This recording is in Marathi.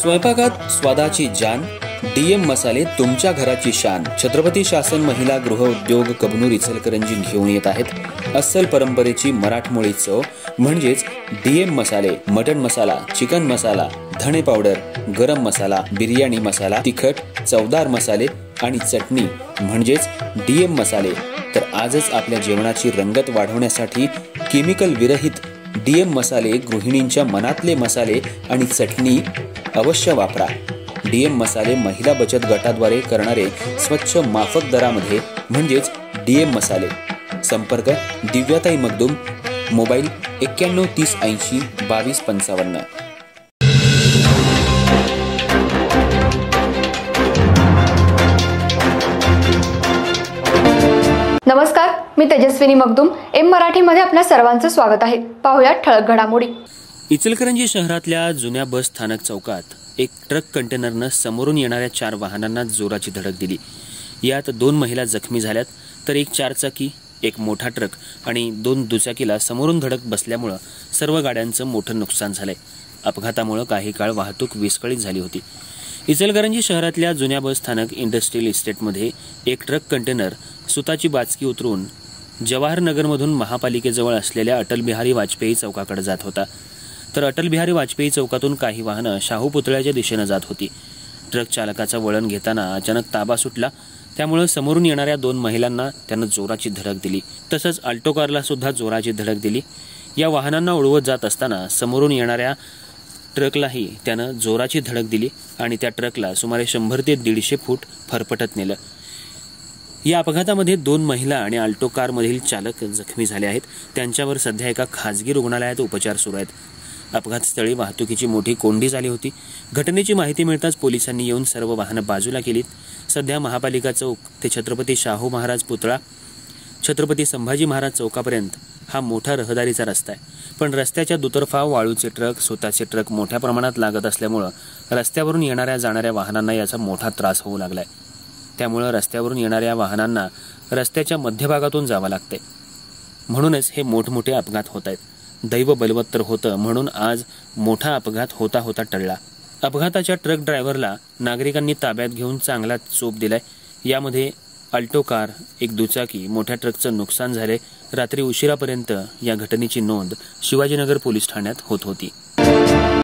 स्वयंपाकात स्वादाची जान, डीएम मसाले तुमच्या घराची शान. छत्रपती शासन महिला गृह उद्योग कबनूर इचलकरंजी घेऊन येत आहेत अस्सल परंपरेची मराठमोळी चव म्हणजेच डीएम मसाले. मटन मसाला, चिकन मसाला, धणे पावडर, गरम मसाला, बिर्याणी मसाला, तिखट चवदार मसाले आणि चटणी म्हणजेच डीएम मसाले. तर आजच आपल्या जेवणाची रंगत वाढवण्यासाठी केमिकल विरहित डीएम मसाले, गृहिणींच्या मनातले मसाले आणि चटणी अवश्य वापरा. डीएम मसाले महिला बचत गटाद्वारे करणारे स्वच्छ माफक दरामध्ये म्हणजेच डीएम मसाले. संपर्क दिव्याताई मगदूम, मोबाईल 91 30 80 22 55. नमस्कार, मी तेजस्विनी मगदूम. एम मराठीमध्ये आपल्या सर्वांचं स्वागत आहे. पाहूया ठळक घडामोडी. इचलकरंजी शहरातल्या जुन्या बस स्थानक चौकात एक ट्रक कंटेनरनं समोरून येणाऱ्या 4 वाहनांना जोराची धडक दिली. यात 2 महिला जखमी झाल्यात, तर एक 4 चाकी, एक मोठा ट्रक आणि 2 दुचाकीला समोरून धडक बसल्यामुळं सर्व गाड्यांचं मोठं नुकसान झालंय. अपघातामुळे काही काळ वाहतूक विस्कळीत झाली होती. इचलकरंजी शहरातल्या जुन्या बस स्थानक इंडस्ट्रियल इस्टेटमध्ये एक ट्रक कंटेनर सुताची बाचकी उतरून जवाहरनगरमधून महापालिकेजवळ असलेल्या अटल बिहारी वाजपेयी चौकाकडे जात होता. तर अटल बिहारी वाजपेयी चौकातून काही वाहनं शाहू पुतळ्याच्या दिशेनं जात होती. ट्रक चालकाचा वळण घेताना अचानक ताबा सुटला, त्यामुळे समोरून येणाऱ्या 2 महिलांना त्यानं जोराची धडक दिली. तसंच अल्टो कारला सुद्धा जोराची धडक दिली. या वाहनांना उडवत जात असताना समोरून येणाऱ्या ट्रकलाही त्यानं जोराची धडक दिली आणि त्या ट्रकला सुमारे 100 ते 150 फूट फरफटत नेलं. या अपघातामध्ये 2 महिला आणि अल्टो कारमधील चालक जखमी झाले आहेत. त्यांच्यावर सध्या एका खासगी रुग्णालयात उपचार सुरू आहेत. अपघातस्थळी वाहतुकीची मोठी कोंडी झाली होती. घटनेची माहिती मिळताच पोलिसांनी येऊन सर्व वाहनं बाजूला केलीत. सध्या महापालिका चौक ते छत्रपती शाहू महाराज पुतळा, छत्रपती संभाजी महाराज चौकापर्यंत हा मोठा रहदारीचा रस्ता आहे. पण रस्त्याच्या दुतर्फा वाळूचे ट्रक, स्वतःचे ट्रक मोठ्या प्रमाणात लागत असल्यामुळं रस्त्यावरून येणाऱ्या जाणाऱ्या वाहनांना याचा मोठा त्रास होऊ लागलाय. त्यामुळं रस्त्यावरून येणाऱ्या वाहनांना रस्त्याच्या मध्यभागातून जावं लागतंय. म्हणूनच हे मोठमोठे अपघात होत आहेत. दैव बलवत्तर होतं म्हणून आज मोठा अपघात होता होता टळला. अपघाताच्या ट्रक ड्रायव्हरला नागरिकांनी ताब्यात घेऊन चांगला चोप दिलाय. यामध्ये अल्टो कार, एक दुचाकी, मोठ्या ट्रकचं नुकसान झाले. रात्री उशिरापर्यंत या घटनेची नोंद शिवाजीनगर पोलीस ठाण्यात होत होती.